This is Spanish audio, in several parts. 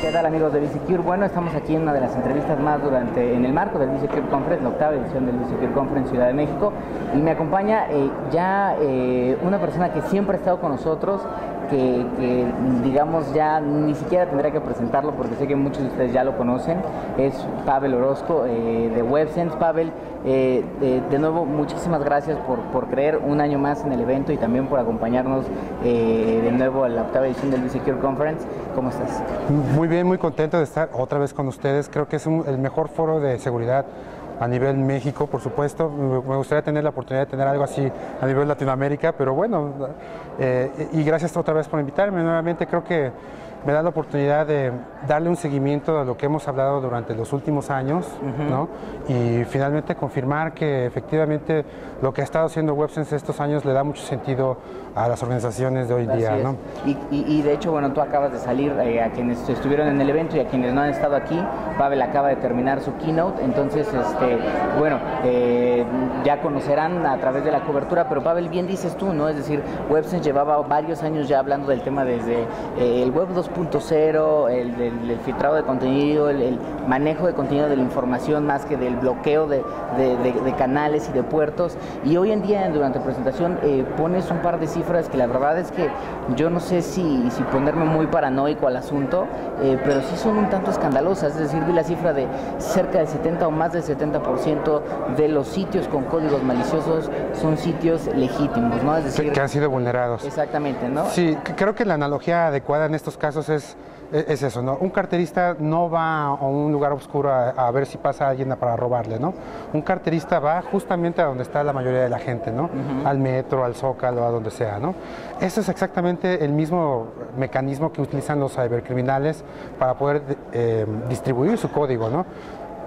¿Qué tal, amigos de VSecure? Bueno, estamos aquí en una de las entrevistas más en el marco del VSecure Conference, la octava edición del VSecure Conference Ciudad de México, y me acompaña una persona que siempre ha estado con nosotros, que digamos ya ni siquiera tendría que presentarlo porque sé que muchos de ustedes ya lo conocen. Es Pavel Orozco de Websense. Pavel, de nuevo, muchísimas gracias por creer un año más en el evento y también por acompañarnos de nuevo a la octava edición del VSecure Conference. ¿Cómo estás? Muy bien, muy contento de estar otra vez con ustedes. Creo que es el mejor foro de seguridad a nivel México, por supuesto. Me gustaría tener la oportunidad de tener algo así a nivel Latinoamérica, pero bueno, y gracias otra vez por invitarme nuevamente. Creo que me da la oportunidad de darle un seguimiento a lo que hemos hablado durante los últimos años, ¿no? Y finalmente confirmar que efectivamente lo que ha estado haciendo Websense estos años le da mucho sentido a las organizaciones de hoy día, ¿no? Y de hecho, bueno, tú acabas de salir, a quienes estuvieron en el evento y a quienes no han estado aquí, Pavel acaba de terminar su keynote, entonces, bueno, ya conocerán a través de la cobertura, pero Pavel, bien dices tú, ¿no? Es decir, Websense llevaba varios años ya hablando del tema desde el Web 2.0, el filtrado de contenido, el manejo de contenido de la información más que del bloqueo de canales y de puertos, y hoy en día durante la presentación pones un par de cifras que la verdad es que yo no sé si ponerme muy paranoico al asunto, pero sí son un tanto escandalosas. Es decir, vi la cifra de cerca del 70 o más del 70% de los sitios con códigos maliciosos son sitios legítimos, ¿no? Es decir, que han sido vulnerados. Exactamente, ¿no? Sí, creo que la analogía adecuada en estos casos es eso, ¿no? Un carterista no va a un lugar oscuro a ver si pasa alguien para robarle, ¿no? Un carterista va justamente a donde está la mayoría de la gente, ¿no? Al metro, al Zócalo, a donde sea, ¿no? Eso es exactamente el mismo mecanismo que utilizan los cibercriminales para poder distribuir su código, ¿no?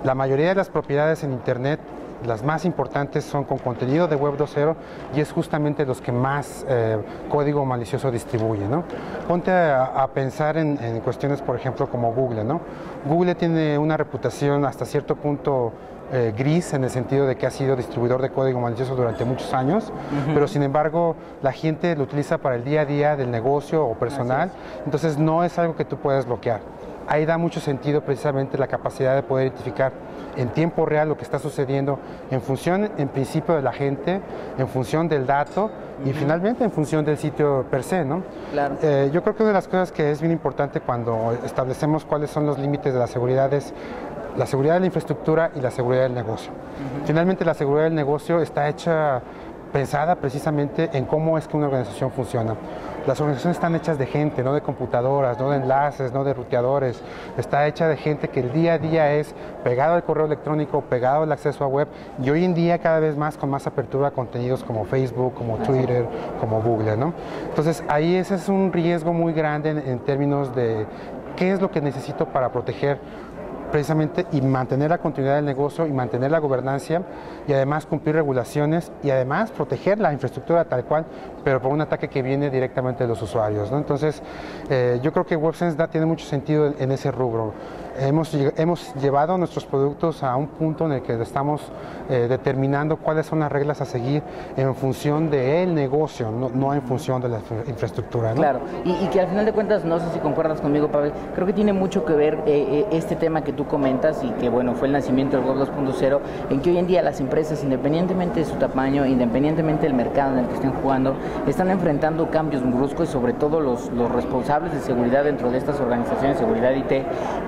La mayoría de las propiedades en Internet, las más importantes, son con contenido de Web 2.0 y es justamente los que más código malicioso distribuyen, ¿no? Ponte a pensar en cuestiones, por ejemplo, como Google, ¿no? Google tiene una reputación hasta cierto punto gris, en el sentido de que ha sido distribuidor de código malicioso durante muchos años, pero sin embargo la gente lo utiliza para el día a día del negocio o personal, entonces no es algo que tú puedas bloquear. Ahí da mucho sentido precisamente la capacidad de poder identificar en tiempo real lo que está sucediendo en función, en principio, de la gente, en función del dato y finalmente en función del sitio per se, ¿no? Claro. Yo creo que una de las cosas que es bien importante cuando establecemos cuáles son los límites de la seguridad es la seguridad de la infraestructura y la seguridad del negocio. Finalmente, la seguridad del negocio está pensada precisamente en cómo es que una organización funciona. Las organizaciones están hechas de gente, no de computadoras, no de enlaces, no de ruteadores. Está hecha de gente que el día a día es pegado al correo electrónico, pegado al acceso a web, y hoy en día cada vez más con más apertura a contenidos como Facebook, como Twitter, como Google, ¿no? Entonces ahí ese es un riesgo muy grande en términos de qué es lo que necesito para proteger precisamente y mantener la continuidad del negocio y mantener la gobernanza y además cumplir regulaciones y además proteger la infraestructura tal cual, pero por un ataque que viene directamente de los usuarios, ¿no? Entonces, yo creo que Websense tiene mucho sentido en ese rubro. Hemos llevado nuestros productos a un punto en el que estamos determinando cuáles son las reglas a seguir en función del negocio, no en función de la infraestructura, ¿no? Claro, y que al final de cuentas, no sé si concuerdas conmigo, Pavel, creo que tiene mucho que ver este tema que tú comentas y que, bueno, fue el nacimiento del Web 2.0, en que hoy en día las empresas, independientemente de su tamaño, independientemente del mercado en el que estén jugando, están enfrentando cambios bruscos y sobre todo los responsables de seguridad dentro de estas organizaciones de seguridad IT,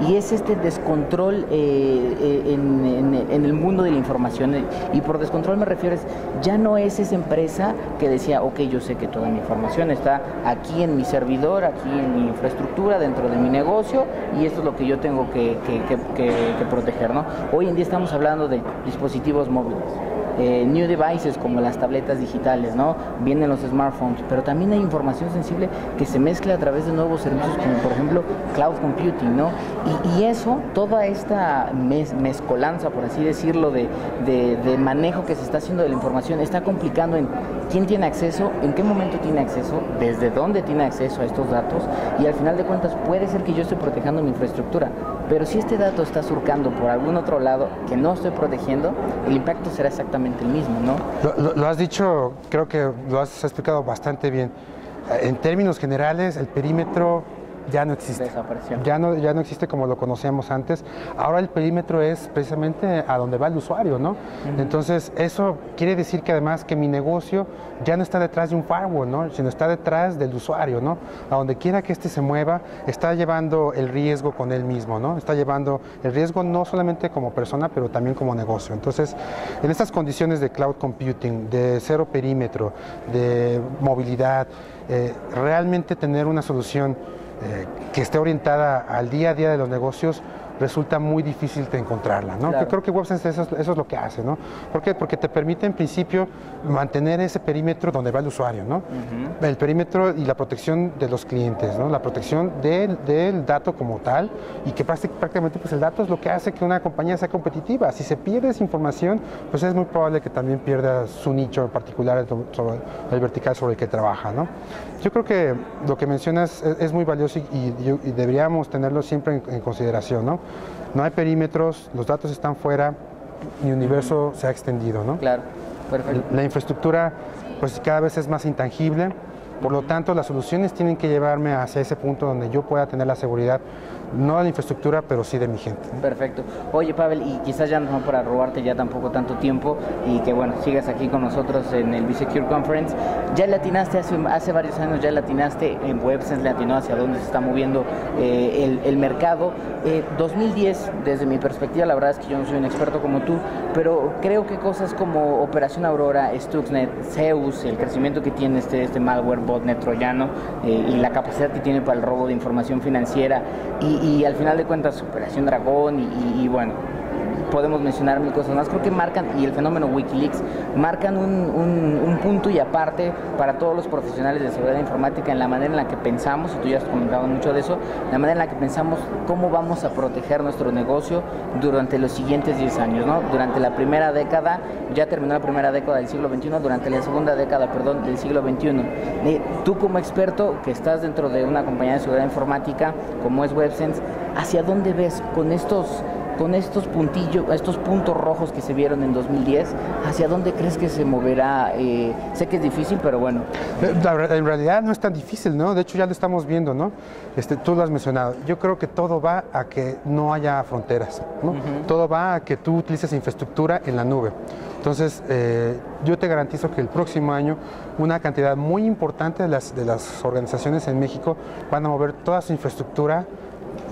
y es este descontrol en el mundo de la información, y por descontrol me refiero ya no es esa empresa que decía, ok, yo sé que toda mi información está aquí en mi servidor, aquí en mi infraestructura, dentro de mi negocio, y esto es lo que yo tengo que proteger, ¿no? Hoy en día estamos hablando de dispositivos móviles, new devices como las tabletas digitales, ¿no? Vienen los smartphones, pero también hay información sensible que se mezcla a través de nuevos servicios como por ejemplo cloud computing, ¿no? Y eso, toda esta mezcolanza, por así decirlo, de manejo que se está haciendo de la información, está complicando en quién tiene acceso, en qué momento tiene acceso, desde dónde tiene acceso a estos datos, y al final de cuentas puede ser que yo esté protegiendo mi infraestructura, pero si este dato está surcando por algún otro lado que no estoy protegiendo, el impacto será exactamente el mismo, ¿no? Lo has dicho, creo que lo has explicado bastante bien. En términos generales, el perímetro ya no existe. Desapareció. Ya no existe como lo conocíamos antes. Ahora el perímetro es precisamente a donde va el usuario, ¿no? Entonces, eso quiere decir que además que mi negocio ya no está detrás de un firewall, ¿no? Sino está detrás del usuario, ¿no? A donde quiera que se mueva, está llevando el riesgo con él mismo, ¿no? Está llevando el riesgo no solamente como persona, pero también como negocio. Entonces, en estas condiciones de cloud computing, de cero perímetro, de movilidad, realmente tener una solución que esté orientada al día a día de los negocios resulta muy difícil de encontrarla, ¿no? Claro. Creo que WebSense eso es lo que hace, ¿no? ¿Por qué? Porque te permite en principio mantener ese perímetro donde va el usuario, ¿no? El perímetro y la protección de los clientes, ¿no? La protección del dato como tal, y que prácticamente pues el dato es lo que hace que una compañía sea competitiva. Si se pierde esa información, pues es muy probable que también pierda su nicho en particular sobre el vertical sobre el que trabaja, ¿no? Yo creo que lo que mencionas es muy valioso y deberíamos tenerlo siempre en consideración, ¿no? No hay perímetros, los datos están fuera, mi universo se ha extendido, ¿no? Claro, perfecto. La infraestructura pues cada vez es más intangible, por lo tanto las soluciones tienen que llevarme hacia ese punto donde yo pueda tener la seguridad, no de la infraestructura, pero sí de mi gente. Perfecto. Oye, Pavel, y quizás ya no para robarte ya tampoco tanto tiempo y que bueno, sigas aquí con nosotros en el B-Secure Conference. Ya le atinaste hace varios años, ya le atinaste en WebSense, le atinó hacia dónde se está moviendo el mercado. 2010, desde mi perspectiva, la verdad es que yo no soy un experto como tú, pero creo que cosas como Operación Aurora, Stuxnet, Zeus, el crecimiento que tiene este malware botnet troyano y la capacidad que tiene para el robo de información financiera y al final de cuentas Operación Dragón y bueno, podemos mencionar mil cosas más, creo que marcan, y el fenómeno Wikileaks, marcan un punto y aparte para todos los profesionales de seguridad informática en la manera en la que pensamos, y tú ya has comentado mucho de eso, la manera en la que pensamos cómo vamos a proteger nuestro negocio durante los siguientes 10 años, ¿no? Durante la primera década, ya terminó la primera década del siglo XXI, durante la segunda década, del siglo XXI. Tú como experto que estás dentro de una compañía de seguridad informática como es WebSense, ¿hacia dónde ves con estos puntos rojos que se vieron en 2010, ¿hacia dónde crees que se moverá? Sé que es difícil, pero bueno. En realidad no es tan difícil, ¿no? De hecho ya lo estamos viendo, ¿no? Tú lo has mencionado. Yo creo que todo va a que no haya fronteras, ¿no? Todo va a que tú utilices infraestructura en la nube. Entonces, yo te garantizo que el próximo año una cantidad muy importante de las organizaciones en México van a mover toda su infraestructura,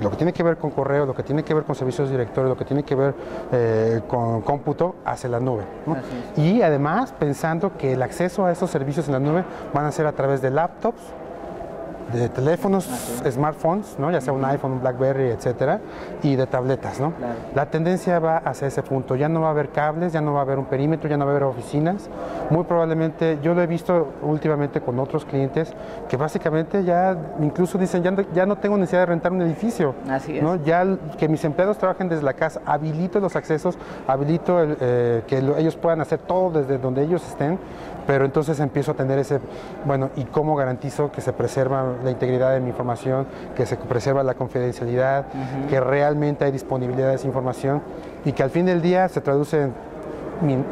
lo que tiene que ver con correo, lo que tiene que ver con servicios directorios, lo que tiene que ver con cómputo hacia la nube, ¿no? Y además pensando que el acceso a esos servicios en la nube van a ser a través de laptops, de teléfonos, smartphones, ¿no? Ya sea un iPhone, un BlackBerry, etcétera, y de tabletas, ¿no? Claro. La tendencia va hacia ese punto. Ya no va a haber cables, ya no va a haber un perímetro, ya no va a haber oficinas. Muy probablemente, yo lo he visto últimamente con otros clientes, que básicamente ya incluso dicen, ya no tengo necesidad de rentar un edificio. Así es. ¿No? Ya que mis empleados trabajen desde la casa, habilito los accesos, habilito ellos puedan hacer todo desde donde ellos estén, pero entonces empiezo a tener bueno, ¿y cómo garantizo que se preserva la integridad de mi información, que se preserva la confidencialidad, que realmente hay disponibilidad de esa información y que al fin del día se traduce en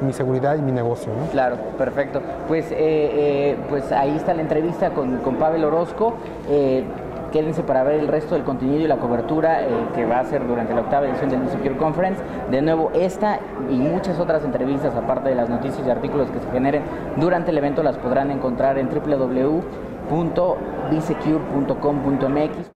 mi seguridad y mi negocio, ¿no? Claro, perfecto. Pues ahí está la entrevista con Pavel Orozco. Quédense para ver el resto del contenido y la cobertura que va a hacer durante la 8ª edición del B-Secure Conference. De nuevo, esta y muchas otras entrevistas, aparte de las noticias y artículos que se generen durante el evento, las podrán encontrar en www.bsecure.com.mx.